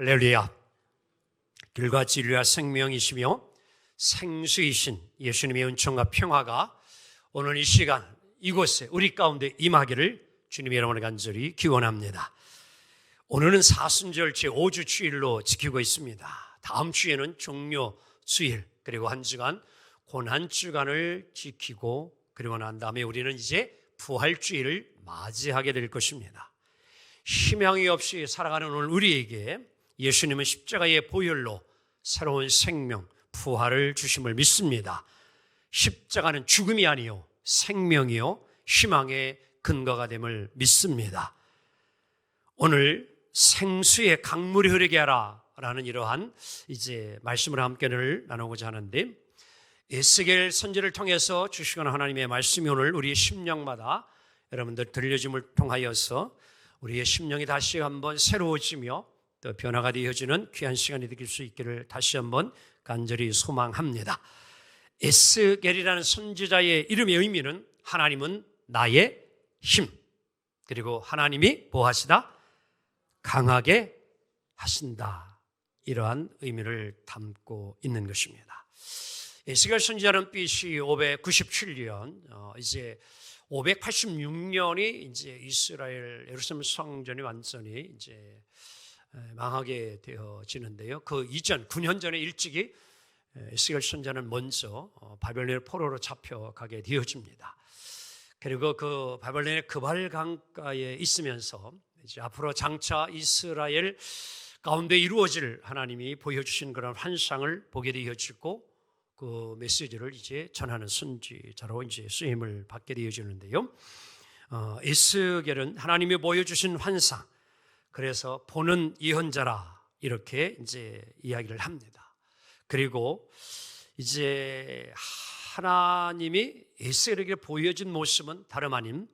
할렐루야. 길과 진리와 생명이시며 생수이신 예수님의 은총과 평화가 오늘 이 시간 이곳에 우리 가운데 임하기를 주님의 이름으로 간절히 기원합니다. 오늘은 사순절 제5주 주일로 지키고 있습니다. 다음 주에는 종료 주일, 그리고 한 주간 고난주간을 지키고, 그리고 난 다음에 우리는 이제 부활주일을 맞이하게 될 것입니다. 희망이 없이 살아가는 오늘 우리에게 예수님은 십자가의 보혈로 새로운 생명, 부활을 주심을 믿습니다. 십자가는 죽음이 아니요 생명이요 희망의 근거가 됨을 믿습니다. 오늘 생수의 강물이 흐르게 하라 라는 이러한 이제 말씀을 함께 나누고자 하는데, 에스겔 선지를 통해서 주시는 하나님의 말씀이 오늘 우리의 심령마다 여러분들 들려짐을 통하여서 우리의 심령이 다시 한번 새로워지며 또 변화가 되어지는 귀한 시간이 되길 수 있기를 다시 한번 간절히 소망합니다. 에스겔이라는 선지자의 이름의 의미는 하나님은 나의 힘, 그리고 하나님이 뭐하시다? 강하게 하신다. 이러한 의미를 담고 있는 것입니다. 에스겔 선지자는 BC 597년, 이제 586년이 이제 이스라엘 예루살렘 성전이 완전히 이제 망하게 되어지는데요. 그 이전 9년 전에 일찍이 에스겔 선지자는 먼저 바벨론의 포로로 잡혀가게 되어집니다. 그리고 그 바벨론의 그발 강가에 있으면서 이제 앞으로 장차 이스라엘 가운데 이루어질 하나님이 보여주신 그런 환상을 보게 되어지고, 그 메시지를 이제 전하는 선지자로 이제 쓰임을 받게 되어지는데요. 에스겔은 하나님이 보여주신 환상, 그래서 보는 예언자라 이렇게 이제 이야기를 합니다. 그리고 이제 하나님이 에스겔에게 보여준 모습은 다름 아닌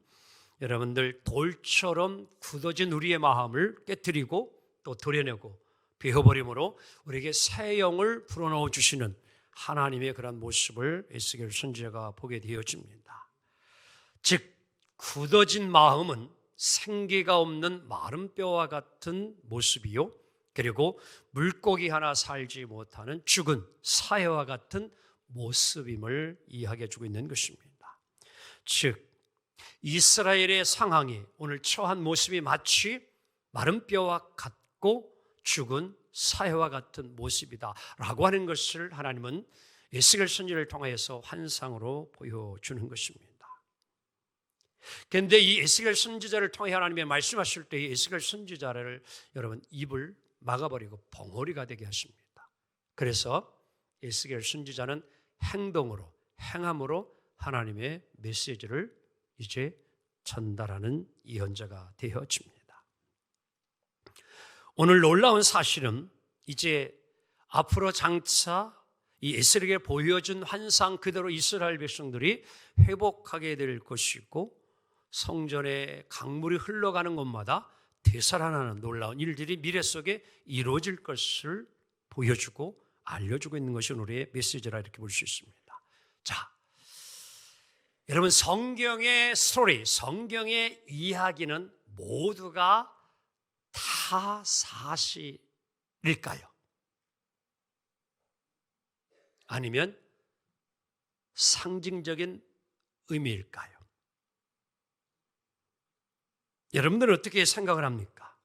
여러분들 돌처럼 굳어진 우리의 마음을 깨뜨리고 또 도려내고 베어버림으로 우리에게 새 영을 불어넣어 주시는 하나님의 그런 모습을 에스겔 선지자가 보게 되어집니다. 즉 굳어진 마음은 생기가 없는 마른 뼈와 같은 모습이요, 그리고 물고기 하나 살지 못하는 죽은 사회와 같은 모습임을 이야기해 주고 있는 것입니다. 즉 이스라엘의 상황이 오늘 처한 모습이 마치 마른 뼈와 같고 죽은 사회와 같은 모습이다 라고 하는 것을 하나님은 에스겔 선지를 통해서 환상으로 보여주는 것입니다. 그런데 이 에스겔 선지자를 통해 하나님의 말씀하실 때 이 에스겔 선지자를 여러분 입을 막아버리고 벙어리가 되게 하십니다. 그래서 에스겔 선지자는 행동으로, 행함으로 하나님의 메시지를 이제 전달하는 예언자가 되어집니다. 오늘 놀라운 사실은 이제 앞으로 장차 이 에스겔에게 보여준 환상 그대로 이스라엘 백성들이 회복하게 될 것이고, 성전에 강물이 흘러가는 곳마다 되살아나는 놀라운 일들이 미래 속에 이루어질 것을 보여주고 알려주고 있는 것이 우리의 메시지라 이렇게 볼 수 있습니다. 자, 여러분 성경의 스토리, 성경의 이야기는 모두가 다 사실일까요? 아니면 상징적인 의미일까요? 여러분들은 어떻게 생각을 합니까?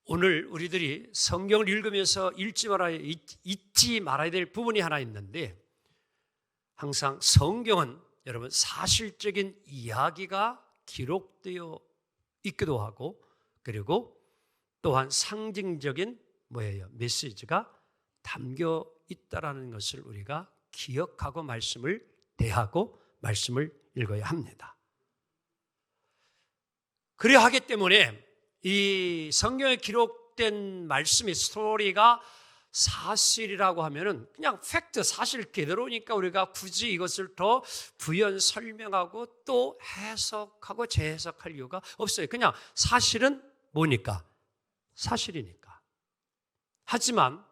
오늘 우리들이 성경을 읽으면서 잊지 말아야 될 부분이 하나 있는데, 항상 성경은 여러분 사실적인 이야기가 기록되어 있기도 하고, 그리고 또한 상징적인 메시지가 담겨 있다라는 것을 우리가 기억하고 말씀을 대하고 말씀을 읽어야 합니다. 그래야 하기 때문에 이 성경에 기록된 말씀의 스토리가 사실이라고 하면은 그냥 팩트, 사실 그대로니까 우리가 굳이 이것을 더 부연 설명하고 또 해석하고 재해석할 이유가 없어요. 그냥 사실은 뭐니까? 사실이니까. 하지만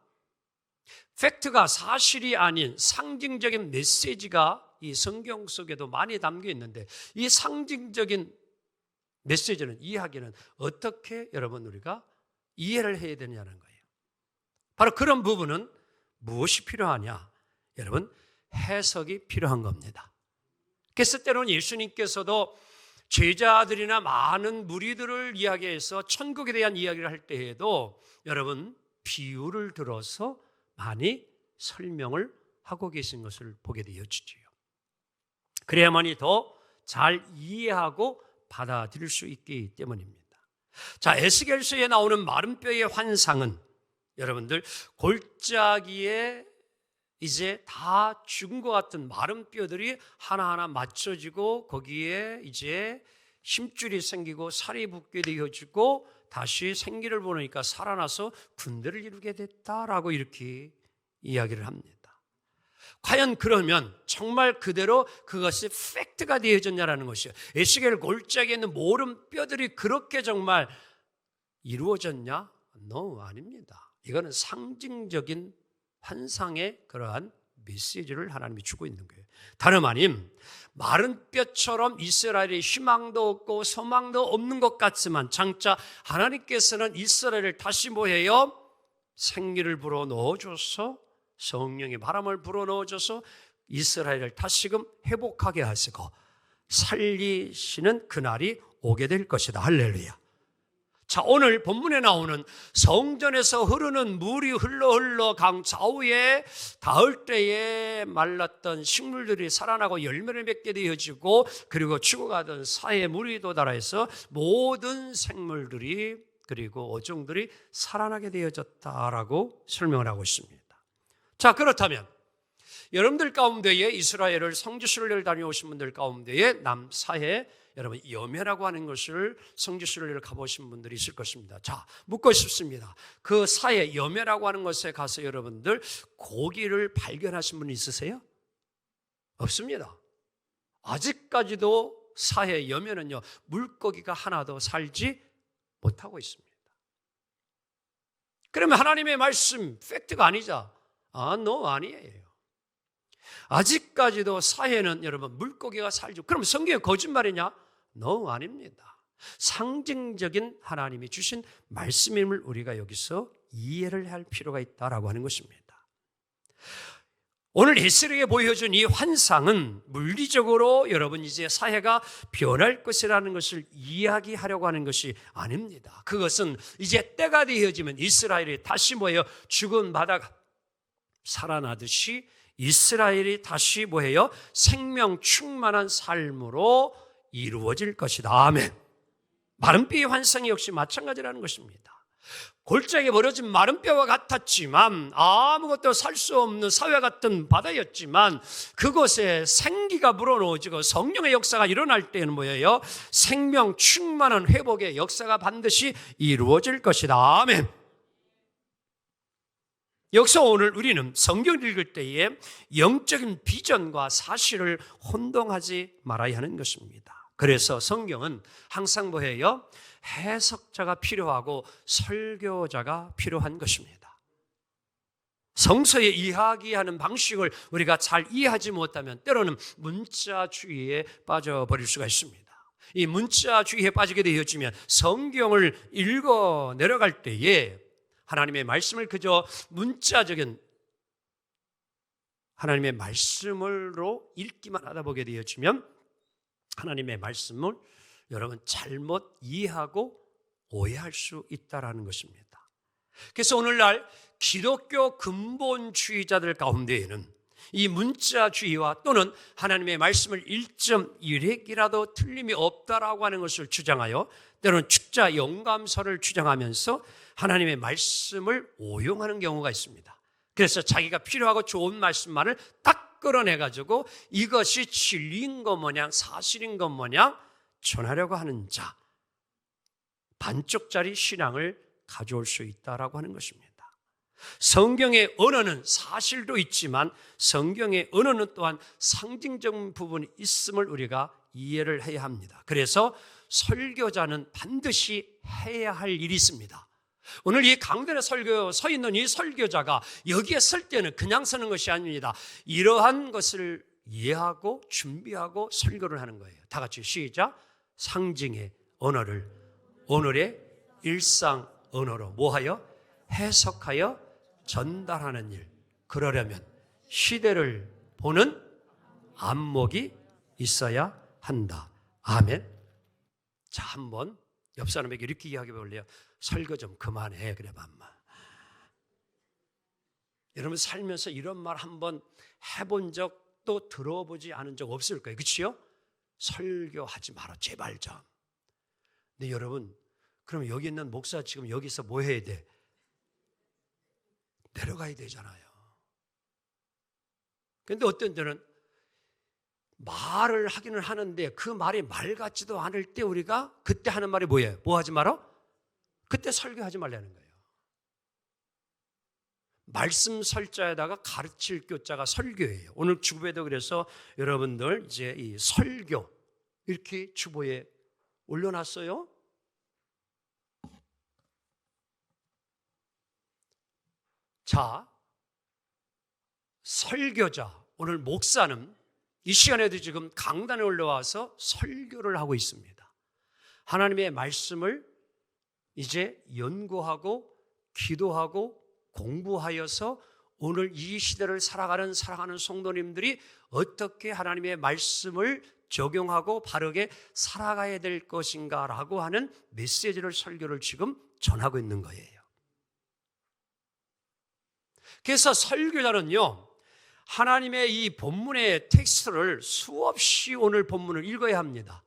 팩트가 사실이 아닌 상징적인 메시지가 이 성경 속에도 많이 담겨 있는데, 이 상징적인 메시지는, 이야기는 어떻게 여러분 우리가 이해를 해야 되냐는 거예요. 바로 그런 부분은 무엇이 필요하냐? 여러분, 해석이 필요한 겁니다. 그래서 때로는 예수님께서도 제자들이나 많은 무리들을 이야기해서 천국에 대한 이야기를 할 때에도 여러분 비유를 들어서 많이 설명을 하고 계신 것을 보게 되어지지요. 그래야만이 더 잘 이해하고 받아들일 수 있기 때문입니다. 자, 에스겔서에 나오는 마른 뼈의 환상은 여러분들 골짜기에 이제 다 죽은 것 같은 마른 뼈들이 하나하나 맞춰지고 거기에 이제 힘줄이 생기고 살이 붙게 되어지고 다시 생기를 보니까 살아나서 군대를 이루게 됐다라고 이렇게 이야기를 합니다. 과연 그러면 정말 그대로 그것이 팩트가 되어졌냐라는 것이요. 에스겔 골짜기에 있는 모든 뼈들이 그렇게 정말 이루어졌냐? No, 아닙니다. 이거는 상징적인 환상의 그러한 메시지를 하나님이 주고 있는 거예요. 다름 아님 마른 뼈처럼 이스라엘의 희망도 없고 소망도 없는 것 같지만 장차 하나님께서는 이스라엘을 다시 뭐해요? 생기를 불어넣어줘서 성령의 바람을 불어넣어줘서 이스라엘을 다시금 회복하게 하시고 살리시는 그날이 오게 될 것이다. 할렐루야. 자, 오늘 본문에 나오는 성전에서 흐르는 물이 흘러 강 좌우에 닿을 때에 말랐던 식물들이 살아나고 열매를 맺게 되어지고 그리고 죽어가던 사해 물이 도달해서 모든 생물들이 그리고 어종들이 살아나게 되어졌다라고 설명을 하고 있습니다. 자, 그렇다면 여러분들 가운데에 이스라엘을 성지순례를 다녀오신 분들 가운데에 남사해 여러분 여매라고 하는 것을 성지순례를 가보신 분들이 있을 것입니다. 자, 묻고 싶습니다. 그 사해 여매라고 하는 것에 가서 여러분들 고기를 발견하신 분 있으세요? 없습니다. 아직까지도 사해 여매는요 물고기가 하나도 살지 못하고 있습니다. 그러면 하나님의 말씀 팩트가 아니죠? no, 아니에요. 아직까지도 사해는 여러분 물고기가 살죠. 그럼 성경이 거짓말이냐? No, 아닙니다. 상징적인 하나님이 주신 말씀임을 우리가 여기서 이해를 할 필요가 있다라고 하는 것입니다. 오늘 에스겔에게 보여준 이 환상은 물리적으로 여러분 이제 사회가 변할 것이라는 것을 이야기하려고 하는 것이 아닙니다. 그것은 이제 때가 되어지면 이스라엘이 다시 뭐예요? 죽은 바다가 살아나듯이 이스라엘이 다시 뭐예요? 생명 충만한 삶으로 이루어질 것이다. 아멘. 마른 뼈의 환상이 역시 마찬가지라는 것입니다. 골짜기에 버려진 마른 뼈와 같았지만 아무것도 살 수 없는 사회 같은 바다였지만 그곳에 생기가 불어넣어지고 성령의 역사가 일어날 때는 뭐예요? 생명 충만한 회복의 역사가 반드시 이루어질 것이다. 아멘. 여기서 오늘 우리는 성경을 읽을 때에 영적인 비전과 사실을 혼동하지 말아야 하는 것입니다. 그래서 성경은 항상 뭐예요? 해석자가 필요하고 설교자가 필요한 것입니다. 성서에 이야기하는 방식을 우리가 잘 이해하지 못하면 때로는 문자주의에 빠져버릴 수가 있습니다. 이 문자주의에 빠지게 되어지면 성경을 읽어 내려갈 때에 하나님의 말씀을 그저 문자적인 하나님의 말씀으로 읽기만 하다 보게 되어지면 하나님의 말씀을 여러분 잘못 이해하고 오해할 수 있다는 것입니다. 그래서 오늘날 기독교 근본주의자들 가운데에는 이 문자주의와 또는 하나님의 말씀을 1.1획이라도 틀림이 없다라고 하는 것을 주장하여 때로는 축자 영감서를 주장하면서 하나님의 말씀을 오용하는 경우가 있습니다. 그래서 자기가 필요하고 좋은 말씀만을 딱 끌어내가지고 이것이 진리인 것 마냥 사실인 것 마냥 전하려고 하는 자, 반쪽짜리 신앙을 가져올 수 있다라고 하는 것입니다. 성경의 언어는 사실도 있지만 성경의 언어는 또한 상징적인 부분이 있음을 우리가 이해를 해야 합니다. 그래서 설교자는 반드시 해야 할 일이 있습니다. 오늘 이 강단에 서 있는 이 설교자가 여기에 설 때는 그냥 서는 것이 아닙니다. 이러한 것을 이해하고 준비하고 설교를 하는 거예요. 다 같이 시작. 상징의 언어를 오늘의 일상 언어로 뭐하여? 해석하여 전달하는 일. 그러려면 시대를 보는 안목이 있어야 한다. 아멘. 자, 한번 옆 사람에게 이렇게 이야기해 볼래요? 설교 좀 그만해. 그래 맘마. 여러분 살면서 이런 말 한번 해본 적도 들어보지 않은 적 없을 거예요. 그렇지요? 설교하지 마라 제발 좀. 근데 여러분 그럼 여기 있는 목사 지금 여기서 뭐 해야 돼? 내려가야 되잖아요. 그런데 어떤 때는 말을 하기는 하는데 그 말이 말 같지도 않을 때 우리가 그때 하는 말이 뭐예요? 뭐 하지 마라? 그때 설교하지 말라는 거예요. 말씀 설자에다가 가르칠 교자가 설교예요. 오늘 주보에도 그래서 여러분들 이제 이 설교 이렇게 주보에 올려놨어요. 자, 설교자, 오늘 목사는 이 시간에도 지금 강단에 올라와서 설교를 하고 있습니다. 하나님의 말씀을 이제 연구하고 기도하고 공부하여서 오늘 이 시대를 살아가는 사랑하는 성도님들이 어떻게 하나님의 말씀을 적용하고 바르게 살아가야 될 것인가라고 하는 메시지를 설교를 지금 전하고 있는 거예요. 그래서 설교자는요, 하나님의 이 본문의 텍스트를 수없이 오늘 본문을 읽어야 합니다.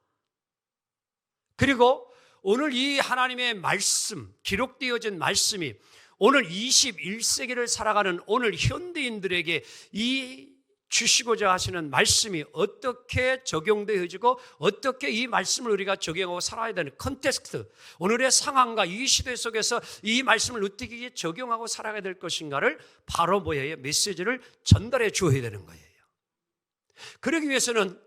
그리고 오늘 이 하나님의 말씀, 기록되어진 말씀이 오늘 21세기를 살아가는 오늘 현대인들에게 이 주시고자 하시는 말씀이 어떻게 적용되어지고 어떻게 이 말씀을 우리가 적용하고 살아야 되는 컨텍스트, 오늘의 상황과 이 시대 속에서 이 말씀을 어떻게 적용하고 살아가야 될 것인가를 바로 뭐예요? 메시지를 전달해 주어야 되는 거예요. 그러기 위해서는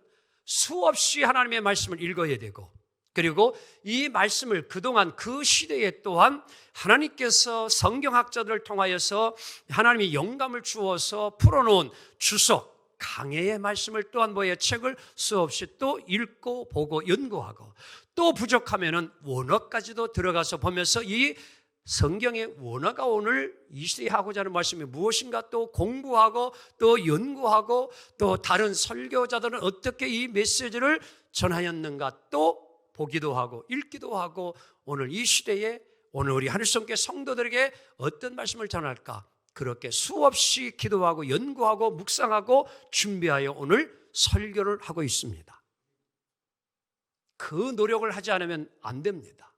수없이 하나님의 말씀을 읽어야 되고, 그리고 이 말씀을 그동안 그 시대에 또한 하나님께서 성경학자들을 통하여서 하나님이 영감을 주어서 풀어놓은 주석, 강해의 말씀을 또한 뭐예요? 책을 수없이 또 읽고 보고 연구하고, 또 부족하면은 원어까지도 들어가서 보면서 이 성경의 원어가 오늘 이 시대에 하고자 하는 말씀이 무엇인가 또 공부하고 또 연구하고, 또 다른 설교자들은 어떻게 이 메시지를 전하였는가 또 보기도 하고 읽기도 하고, 오늘 이 시대에 오늘 우리 하늘성교 성도들에게 어떤 말씀을 전할까, 그렇게 수없이 기도하고 연구하고 묵상하고 준비하여 오늘 설교를 하고 있습니다. 그 노력을 하지 않으면 안 됩니다.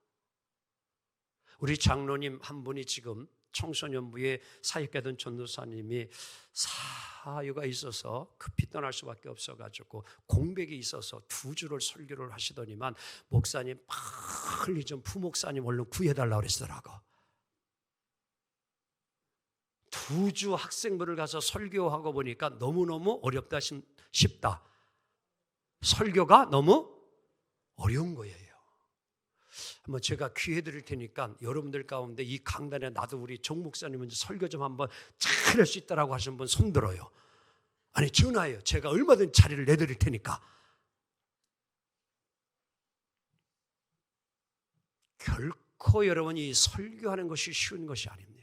우리 장로님 한 분이 지금 청소년부에 사역하던 전도사님이 사유가 있어서 급히 떠날 수밖에 없어가지고 공백이 있어서 2주를 설교를 하시더니만 목사님 빨리 좀 부목사님 얼른 구해달라고 그러시더라고. 2주 학생부를 가서 설교하고 보니까 너무너무 어렵다 싶다. 설교가 너무 어려운 거예요. 한번 제가 기회 드릴 테니까 여러분들 가운데 이 강단에 나도 우리 정 목사님은 설교 좀 한번 잘할 수 있다라고 하시는 분 손 들어요. 아니 전화해요. 제가 얼마든지 자리를 내드릴 테니까. 결코 여러분이 설교하는 것이 쉬운 것이 아닙니다.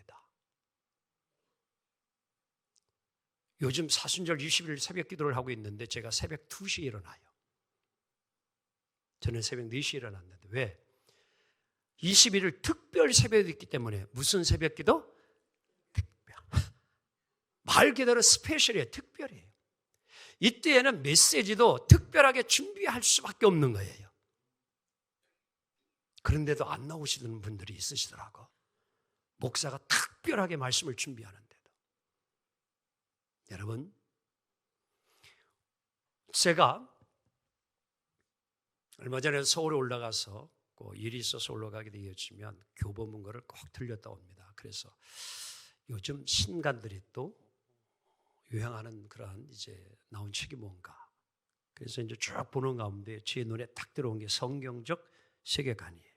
요즘 사순절 20일 새벽 기도를 하고 있는데 제가 새벽 2시에 일어나요. 저는 새벽 4시에 일어났는데 왜? 21일 특별 새벽이 있기 때문에. 무슨 새벽 기도? 특별. 말 그대로 스페셜이에요. 특별이에요. 이때에는 메시지도 특별하게 준비할 수밖에 없는 거예요. 그런데도 안 나오시는 분들이 있으시더라고. 목사가 특별하게 말씀을 준비하는데도. 여러분, 제가 얼마 전에 서울에 올라가서 일이 있어서 올라가게 되어지면 교보문고를 꼭 들렸다 옵니다. 그래서 요즘 신간들이 또 유행하는 그런 이제 나온 책이 뭔가. 그래서 이제 쭉 보는 가운데 제 눈에 딱 들어온 게 성경적 세계관이에요.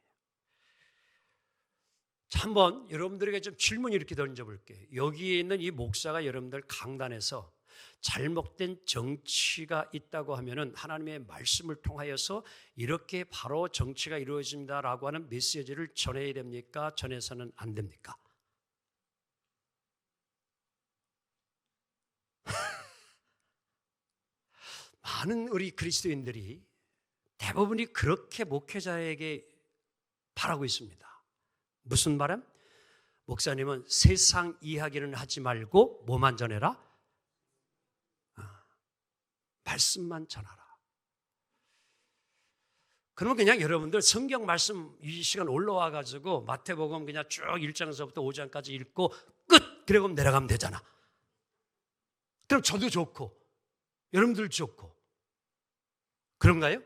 한번 여러분들에게 좀 질문 이렇게 던져볼게요. 여기에 있는 이 목사가 여러분들 강단에서 잘못된 정치가 있다고 하면은 하나님의 말씀을 통하여서 이렇게 바로 정치가 이루어집니다라고 하는 메시지를 전해야 됩니까? 전해서는 안 됩니까? 많은 우리 그리스도인들이 대부분이 그렇게 목회자에게 바라고 있습니다. 무슨 말은? 목사님은 세상 이야기는 하지 말고 뭐만 전해라? 말씀만 전하라. 그러면 그냥 여러분들 성경 말씀 이 시간 올라와 가지고 마태복음 그냥 쭉 1장에서부터 5장까지 읽고 끝! 그러고 내려가면 되잖아. 그럼 저도 좋고 여러분들 좋고 그런가요?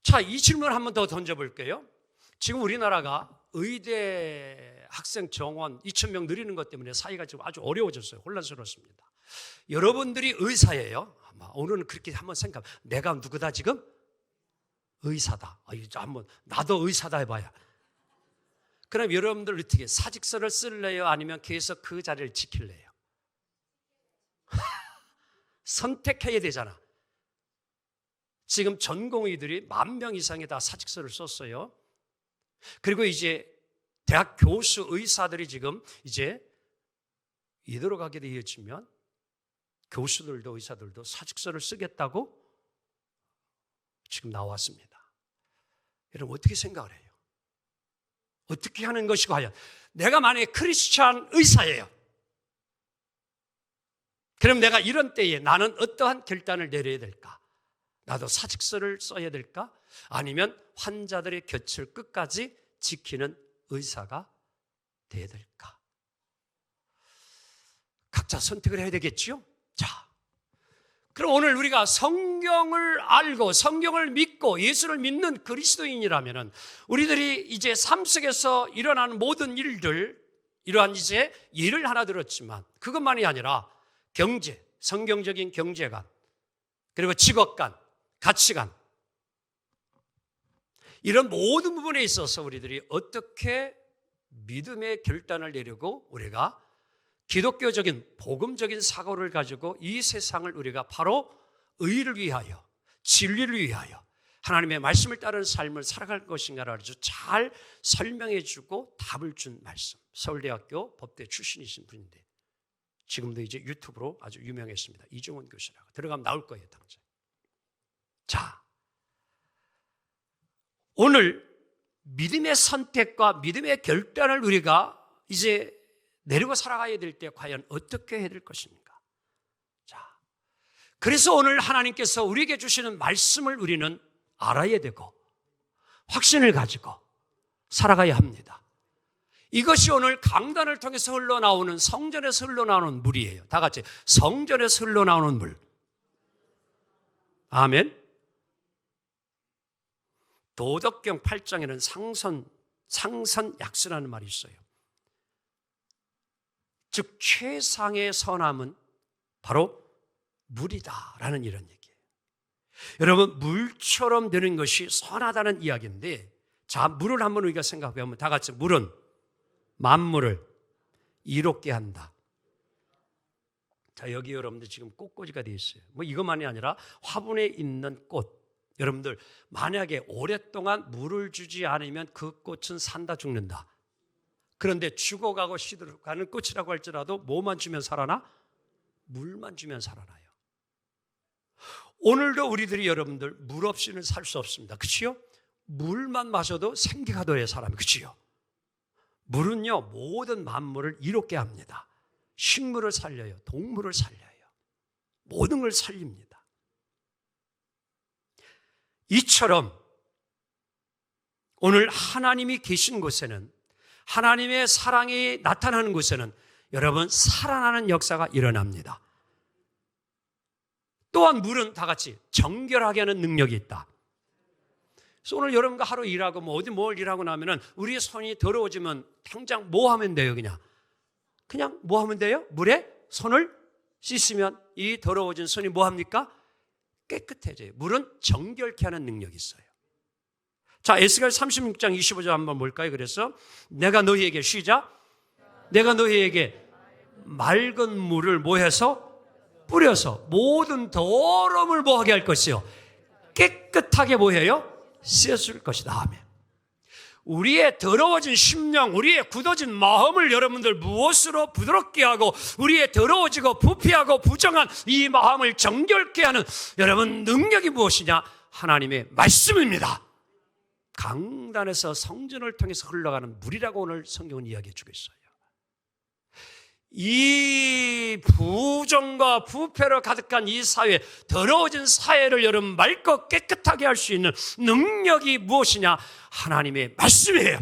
자, 이 질문을 한 번 더 던져볼게요. 지금 우리나라가 의대 학생 정원 2,000명 늘리는 것 때문에 사회가 지금 아주 어려워졌어요. 혼란스럽습니다. 여러분들이 의사예요. 오늘은 그렇게 한번 생각. 내가 누구다 지금? 의사다. 한번 나도 의사다 해봐야. 그럼 여러분들 어떻게 사직서를 쓸래요? 아니면 계속 그 자리를 지킬래요? 선택해야 되잖아. 지금 전공의들이 10,000명 이상이 다 사직서를 썼어요. 그리고 이제 대학 교수 의사들이 지금 이제 이대로 가게 되어지면 교수들도 의사들도 사직서를 쓰겠다고 지금 나왔습니다. 여러분 어떻게 생각을 해요? 어떻게 하는 것이 과연? 내가 만약에 크리스찬 의사예요. 그럼 내가 이런 때에 나는 어떠한 결단을 내려야 될까? 나도 사직서를 써야 될까? 아니면 환자들의 곁을 끝까지 지키는 의사가 돼야 될까? 각자 선택을 해야 되겠지요? 자, 그럼 오늘 우리가 성경을 알고 성경을 믿고 예수를 믿는 그리스도인이라면 우리들이 이제 삶 속에서 일어나는 모든 일들, 이러한 이제 예를 하나 들었지만 그것만이 아니라 경제, 성경적인 경제관, 그리고 직업관, 가치관, 이런 모든 부분에 있어서 우리들이 어떻게 믿음의 결단을 내리고 우리가 기독교적인 복음적인 사고를 가지고 이 세상을 우리가 바로 의를 위하여 진리를 위하여 하나님의 말씀을 따르는 삶을 살아갈 것인가를 아주 잘 설명해 주고 답을 준 말씀. 서울대학교 법대 출신이신 분인데 지금도 이제 유튜브로 아주 유명했습니다. 이종원 교수라고. 들어가면 나올 거예요, 당장. 자, 오늘 믿음의 선택과 믿음의 결단을 우리가 이제 내리고 살아가야 될 때 과연 어떻게 해야 될 것입니까? 자, 그래서 오늘 하나님께서 우리에게 주시는 말씀을 우리는 알아야 되고 확신을 가지고 살아가야 합니다. 이것이 오늘 강단을 통해서 흘러나오는 성전에서 흘러나오는 물이에요. 다 같이 성전에서 흘러나오는 물. 아멘. 도덕경 8장에는 상선약수라는 말이 있어요. 즉 최상의 선함은 바로 물이다라는 이런 얘기예요. 여러분 물처럼 되는 것이 선하다는 이야기인데, 자, 물을 한번 우리가 생각해 보면 다 같이 물은 만물을 이롭게 한다. 자, 여기 여러분들 지금 꽃꽂이가 되어 있어요. 뭐 이것만이 아니라 화분에 있는 꽃, 여러분들 만약에 오랫동안 물을 주지 않으면 그 꽃은 산다 죽는다. 그런데 죽어가고 시들어가는 꽃이라고 할지라도 뭐만 주면 살아나? 물만 주면 살아나요. 오늘도 우리들이 여러분들 물 없이는 살 수 없습니다. 그치요? 물만 마셔도 생기가 돼요, 사람이. 그치요? 물은요 모든 만물을 이롭게 합니다. 식물을 살려요, 동물을 살려요, 모든 걸 살립니다. 이처럼 오늘 하나님이 계신 곳에는, 하나님의 사랑이 나타나는 곳에는 여러분 살아나는 역사가 일어납니다. 또한 물은 다 같이 정결하게 하는 능력이 있다. 그래서 오늘 여러분과 하루 일하고 뭐 어디 뭘 일하고 나면은 우리의 손이 더러워지면 당장 뭐 하면 돼요? 그냥 뭐 하면 돼요? 물에 손을 씻으면 이 더러워진 손이 뭐 합니까? 깨끗해져요. 물은 정결케 하는 능력이 있어요. 자, 에스겔 36장 25절 한번 볼까요? 그래서 내가 너희에게 시작. 내가 너희에게 맑은 물을 뭐해서? 뿌려서 모든 더러움을 뭐하게 할 것이요? 깨끗하게 뭐해요? 씻어줄 것이다. 아멘. 우리의 더러워진 심령, 우리의 굳어진 마음을 여러분들 무엇으로 부드럽게 하고 우리의 더러워지고 부패하고 부정한 이 마음을 정결케 하는 여러분 능력이 무엇이냐? 하나님의 말씀입니다. 강단에서 성전을 통해서 흘러가는 물이라고 오늘 성경은 이야기해 주고 있어요. 이 부정과 부패로 가득한 이 사회, 더러워진 사회를 여러분 맑고 깨끗하게 할 수 있는 능력이 무엇이냐? 하나님의 말씀이에요.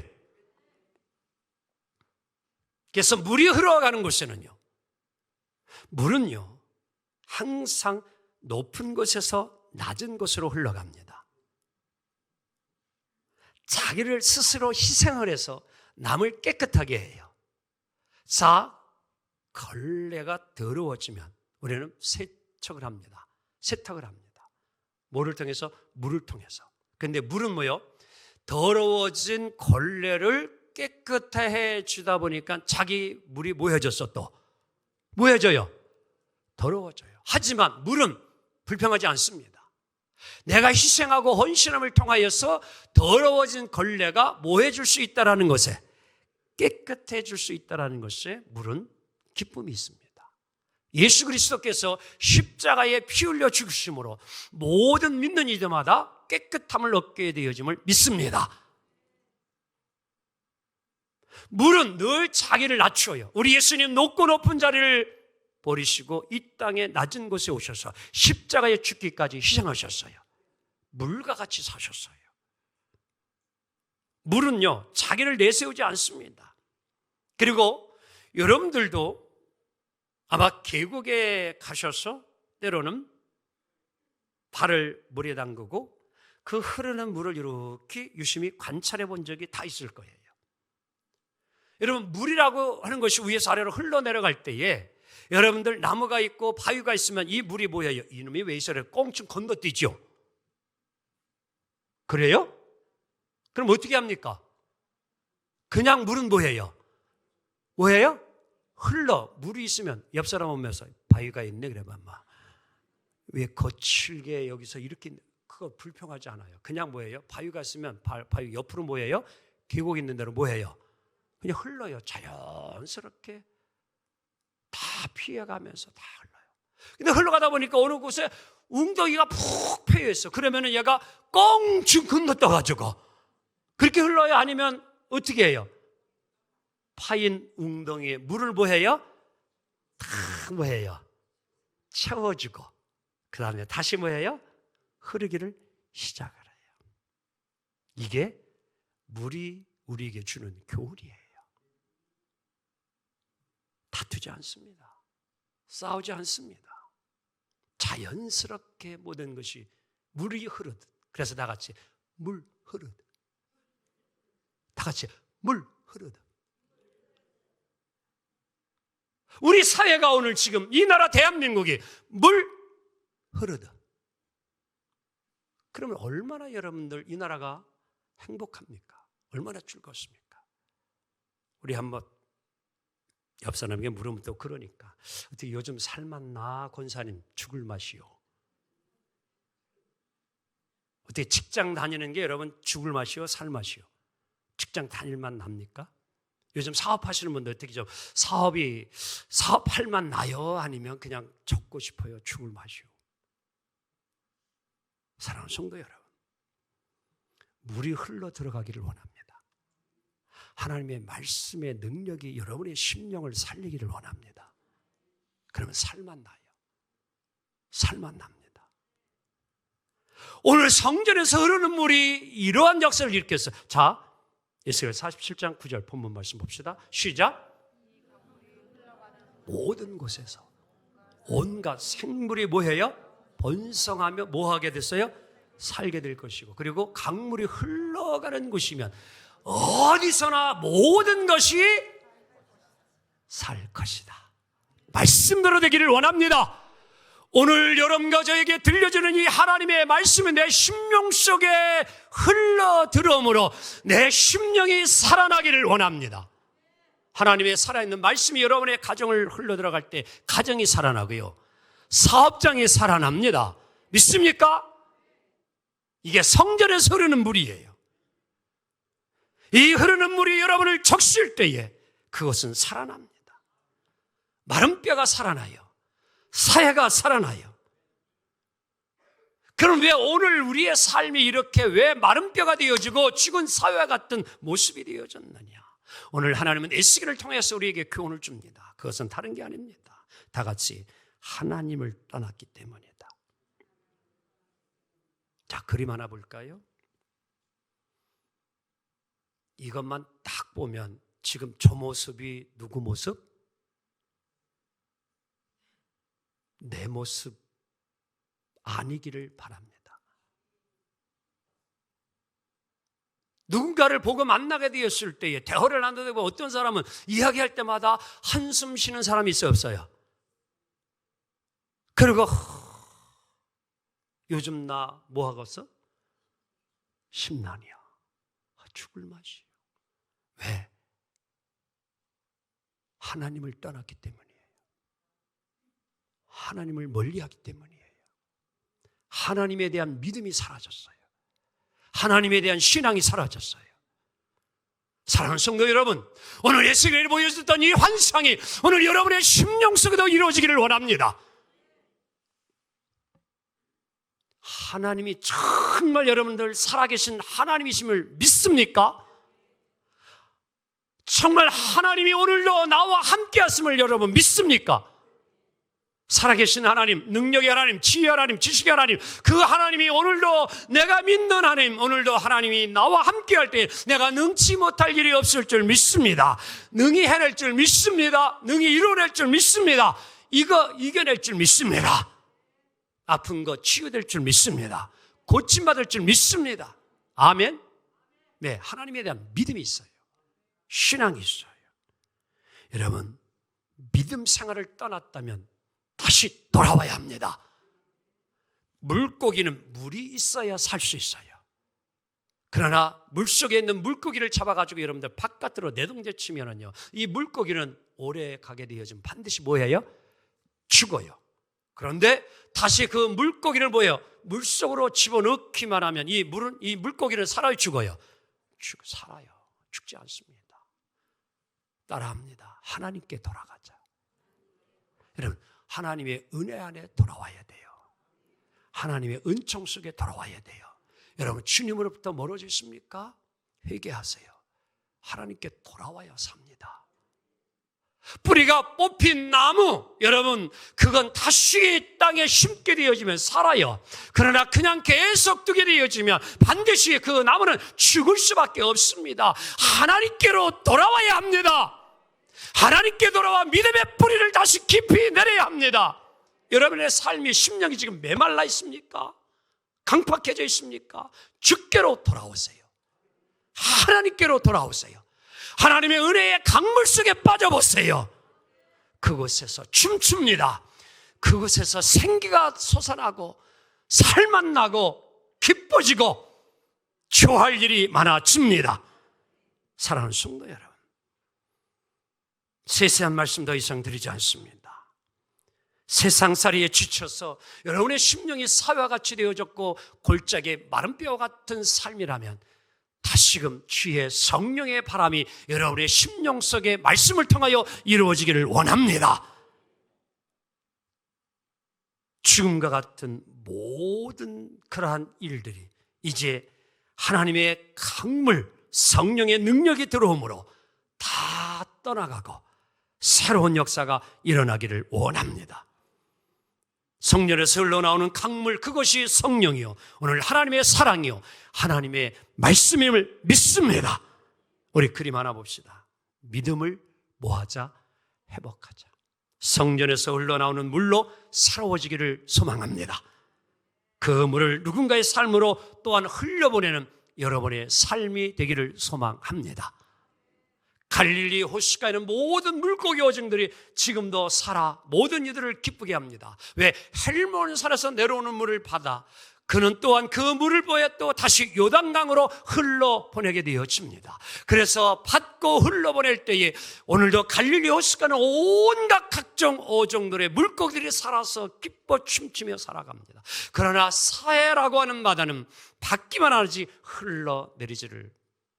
그래서 물이 흘러가는 곳에는요, 물은요 항상 높은 곳에서 낮은 곳으로 흘러갑니다. 자기를 스스로 희생을 해서 남을 깨끗하게 해요. 자, 걸레가 더러워지면 우리는 세척을 합니다. 세탁을 합니다. 뭐를 통해서? 물을 통해서. 근데 물은 뭐요? 더러워진 걸레를 깨끗해 주다 보니까 자기 물이 뭐해졌어? 또 뭐해져요? 더러워져요. 하지만 물은 불평하지 않습니다. 내가 희생하고 헌신함을 통하여서 더러워진 걸레가 뭐해줄 수 있다는 것에, 깨끗해 줄 수 있다는 것에 물은 기쁨이 있습니다. 예수 그리스도께서 십자가에 피 흘려 죽으심으로 모든 믿는 이들마다 깨끗함을 얻게 되어짐을 믿습니다. 물은 늘 자기를 낮추어요. 우리 예수님 높고 높은 자리를 버리시고 이 땅의 낮은 곳에 오셔서 십자가에 죽기까지 희생하셨어요. 물과 같이 사셨어요. 물은요 자기를 내세우지 않습니다. 그리고 여러분들도 아마 계곡에 가셔서 때로는 발을 물에 담그고 그 흐르는 물을 이렇게 유심히 관찰해 본 적이 다 있을 거예요. 여러분, 물이라고 하는 것이 위에서 아래로 흘러내려갈 때에 여러분들 나무가 있고 바위가 있으면 이 물이 뭐예요? 이놈이 왜 이래 꽁충 건너뛰죠? 그래요? 그럼 어떻게 합니까? 그냥 물은 뭐예요? 뭐예요? 흘러. 물이 있으면 옆 사람 오면서 바위가 있네 그래봐 왜 거칠게 여기서 이렇게, 그거 불평하지 않아요. 그냥 뭐예요? 바위가 있으면 바위 옆으로 뭐예요? 계곡 있는 대로 뭐예요? 그냥 흘러요. 자연스럽게 다 피해가면서 다 흘러요. 근데 흘러가다 보니까 어느 곳에 웅덩이가 푹 패여 있어. 그러면은 얘가 꽁충 건너떠가지고 그렇게 흘러요? 아니면 어떻게 해요? 파인 웅덩이에 물을 뭐해요? 다 뭐해요? 채워주고 그 다음에 다시 뭐해요? 흐르기를 시작을 해요. 이게 물이 우리에게 주는 교훈이에요. 다투지 않습니다. 싸우지 않습니다. 자연스럽게 모든 것이 물이 흐르듯. 그래서 다 같이 물 흐르듯. 다 같이 물 흐르듯. 우리 사회가 오늘 지금 이 나라 대한민국이 물 흐르듯. 그러면 얼마나 여러분들 이 나라가 행복합니까? 얼마나 즐겁습니까? 우리 한번 옆 사람에게 물으면 또 그러니까 어떻게 요즘 살맛나 권사님? 죽을 맛이요. 어떻게 직장 다니는 게 여러분 죽을 맛이요? 살 맛이요? 직장 다닐만 납니까? 요즘 사업하시는 분들 어떻게 좀 사업할 만 나요? 아니면 그냥 적고 싶어요? 죽을 맛이요? 사랑하는 성도 여러분, 물이 흘러 들어가기를 원합니다. 하나님의 말씀의 능력이 여러분의 심령을 살리기를 원합니다. 그러면 살만 나요. 살만 납니다. 오늘 성전에서 흐르는 물이 이러한 역사를 일으켰어요. 자, 에스겔 47장 9절 본문 말씀 봅시다. 시작. 모든 곳에서 온갖 생물이 뭐해요? 번성하며 뭐하게 됐어요? 살게 될 것이고, 그리고 강물이 흘러가는 곳이면 어디서나 모든 것이 살 것이다. 말씀대로 되기를 원합니다. 오늘 여러분과 저에게 들려주는 이 하나님의 말씀이 내 심령 속에 흘러 들어오므로 내 심령이 살아나기를 원합니다. 하나님의 살아있는 말씀이 여러분의 가정을 흘러들어갈 때 가정이 살아나고요, 사업장이 살아납니다. 믿습니까? 이게 성전에서 흐르는 물이에요. 이 흐르는 물이 여러분을 적실 때에 그것은 살아납니다. 마른 뼈가 살아나요. 사회가 살아나요. 그럼 왜 오늘 우리의 삶이 이렇게 왜 마른 뼈가 되어지고 죽은 사회와 같은 모습이 되어졌느냐? 오늘 하나님은 에스겔을 통해서 우리에게 교훈을 줍니다. 그것은 다른 게 아닙니다. 다 같이 하나님을 떠났기 때문이다. 자, 그림 하나 볼까요? 이것만 딱 보면 지금 저 모습이 누구 모습? 내 모습 아니기를 바랍니다. 누군가를 보고 만나게 되었을 때에 대화를 나누다 보면 어떤 사람은 이야기할 때마다 한숨 쉬는 사람이 있어요, 없어요? 그리고 요즘 나 뭐 하겠어? 심란이야. 죽을 맛이에요. 왜? 하나님을 떠났기 때문이에요. 하나님을 멀리하기 때문이에요. 하나님에 대한 믿음이 사라졌어요. 하나님에 대한 신앙이 사라졌어요. 사랑하는 성도 여러분, 오늘 에스겔이 보여줬던 이 환상이 오늘 여러분의 심령 속에도 이루어지기를 원합니다. 하나님이 정말 여러분들 살아계신 하나님이심을 믿습니까? 정말 하나님이 오늘도 나와 함께 하심을 여러분 믿습니까? 살아계신 하나님, 능력의 하나님, 지혜의 하나님, 지식의 하나님, 그 하나님이 오늘도 내가 믿는 하나님, 오늘도 하나님이 나와 함께 할 때 내가 능치 못할 일이 없을 줄 믿습니다. 능히 해낼 줄 믿습니다. 능히 이뤄낼 줄 믿습니다. 이거 이겨낼 줄 믿습니다. 아픈 거 치유될 줄 믿습니다. 고침받을 줄 믿습니다. 아멘? 네, 하나님에 대한 믿음이 있어요. 신앙이 있어요. 여러분, 믿음 생활을 떠났다면 다시 돌아와야 합니다. 물고기는 물이 있어야 살 수 있어요. 그러나 물속에 있는 물고기를 잡아가지고 여러분들 바깥으로 내동제치면은요, 이 물고기는 오래 가게 되어지면 반드시 뭐예요? 죽어요. 그런데 다시 그 물고기를 뭐예요? 물속으로 집어넣기만 하면 이 물고기는 살아요, 죽어요? 살아요. 죽지 않습니다. 따라합니다. 하나님께 돌아가자. 여러분, 하나님의 은혜 안에 돌아와야 돼요. 하나님의 은총 속에 돌아와야 돼요. 여러분, 주님으로부터 멀어져 있습니까? 회개하세요. 하나님께 돌아와야 삽니다. 뿌리가 뽑힌 나무, 여러분, 그건 다시 땅에 심게 되어지면 살아요. 그러나 그냥 계속 두게 되어지면 반드시 그 나무는 죽을 수밖에 없습니다. 하나님께로 돌아와야 합니다. 하나님께 돌아와 믿음의 뿌리를 다시 깊이 내려야 합니다. 여러분의 삶이, 심령이 지금 메말라 있습니까? 강팍해져 있습니까? 주께로 돌아오세요. 하나님께로 돌아오세요. 하나님의 은혜의 강물 속에 빠져보세요. 그곳에서 춤춥니다. 그곳에서 생기가 솟아나고 살만 나고 기뻐지고 좋아할 일이 많아집니다. 사랑하는 성도 여러분, 세세한 말씀 더 이상 드리지 않습니다. 세상살이에 지쳐서 여러분의 심령이 사회와 같이 되어졌고 골짜기에 마른 뼈 같은 삶이라면 다시금 주의 성령의 바람이 여러분의 심령 속에 말씀을 통하여 이루어지기를 원합니다. 죽음과 같은 모든 그러한 일들이 이제 하나님의 강물, 성령의 능력이 들어오므로 다 떠나가고 새로운 역사가 일어나기를 원합니다. 성령에서 흘러나오는 강물, 그것이 성령이요, 오늘 하나님의 사랑이요, 하나님의 말씀임을 믿습니다. 우리 그림 하나 봅시다. 믿음을 뭐하자? 회복하자. 성전에서 흘러나오는 물로 새로워지기를 소망합니다. 그 물을 누군가의 삶으로 또한 흘려보내는 여러분의 삶이 되기를 소망합니다. 갈릴리 호숫가에는 모든 물고기 어종들이 지금도 살아 모든 이들을 기쁘게 합니다. 왜? 헬몬산에서 내려오는 물을 받아 그는 또한 그 물을 보여 또 다시 요단강으로 흘러보내게 되어집니다. 그래서 받고 흘러보낼 때에 오늘도 갈릴리 호수가는 온갖 각종 어종들의 물고기들이 살아서 기뻐 춤추며 살아갑니다. 그러나 사해라고 하는 바다는 받기만 하지 흘러내리지를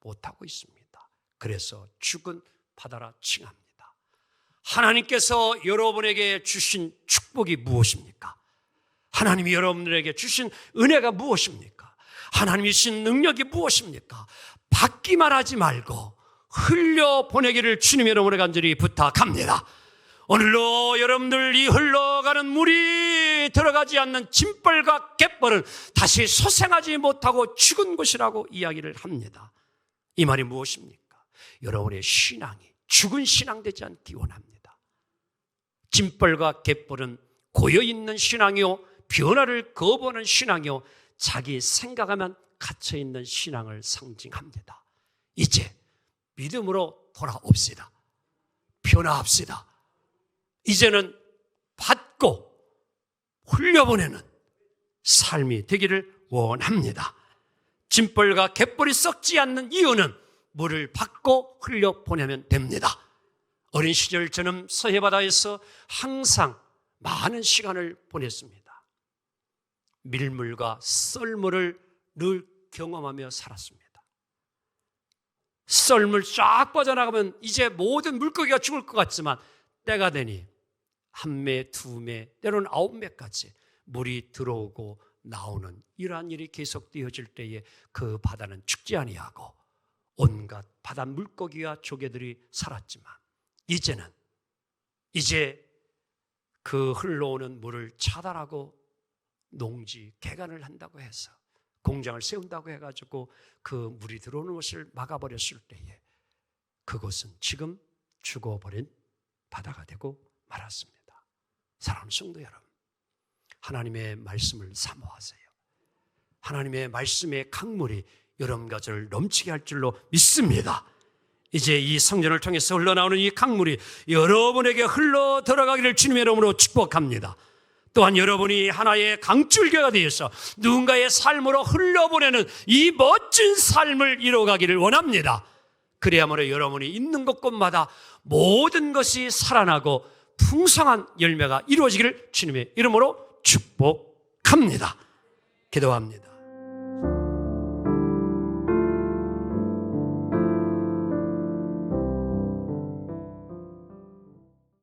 못하고 있습니다. 그래서 죽은 바다라 칭합니다. 하나님께서 여러분에게 주신 축복이 무엇입니까? 하나님이 여러분들에게 주신 은혜가 무엇입니까? 하나님이 주신 능력이 무엇입니까? 받기만 하지 말고 흘려보내기를 주님 여러분의 간절히 부탁합니다. 오늘로 여러분들 이 흘러가는 물이 들어가지 않는 짐벌과 갯벌은 다시 소생하지 못하고 죽은 곳이라고 이야기를 합니다. 이 말이 무엇입니까? 여러분의 신앙이 죽은 신앙 되지 않기 원합니다. 짐벌과 갯벌은 고여있는 신앙이요, 변화를 거부하는 신앙이요, 자기 생각하면 갇혀있는 신앙을 상징합니다. 이제 믿음으로 돌아옵시다. 변화합시다. 이제는 받고 흘려보내는 삶이 되기를 원합니다. 짐벌과 갯벌이 썩지 않는 이유는 물을 받고 흘려보내면 됩니다. 어린 시절 저는 서해바다에서 항상 많은 시간을 보냈습니다. 밀물과 썰물을 늘 경험하며 살았습니다. 썰물 쫙 빠져나가면 이제 모든 물고기가 죽을 것 같지만 때가 되니 1매, 2매, 때로는 9매까지 물이 들어오고 나오는 이러한 일이 계속되어질 때에 그 바다는 죽지 아니하고 온갖 바다 물고기와 조개들이 살았지만 이제 그 흘러오는 물을 차단하고 농지 개간을 한다고 해서 공장을 세운다고 해가지고 그 물이 들어오는 것을 막아버렸을 때에 그것은 지금 죽어버린 바다가 되고 말았습니다. 사랑하는 성도 여러분, 하나님의 말씀을 사모하세요. 하나님의 말씀의 강물이 여러분과 저를 넘치게 할 줄로 믿습니다. 이제 이 성전을 통해서 흘러나오는 이 강물이 여러분에게 흘러 들어가기를 주님의 이름으로 축복합니다. 또한 여러분이 하나의 강줄기가 되어서 누군가의 삶으로 흘려보내는 이 멋진 삶을 이루어가기를 원합니다. 그래야말로 여러분이 있는 곳곳마다 모든 것이 살아나고 풍성한 열매가 이루어지기를 주님의 이름으로 축복합니다. 기도합니다.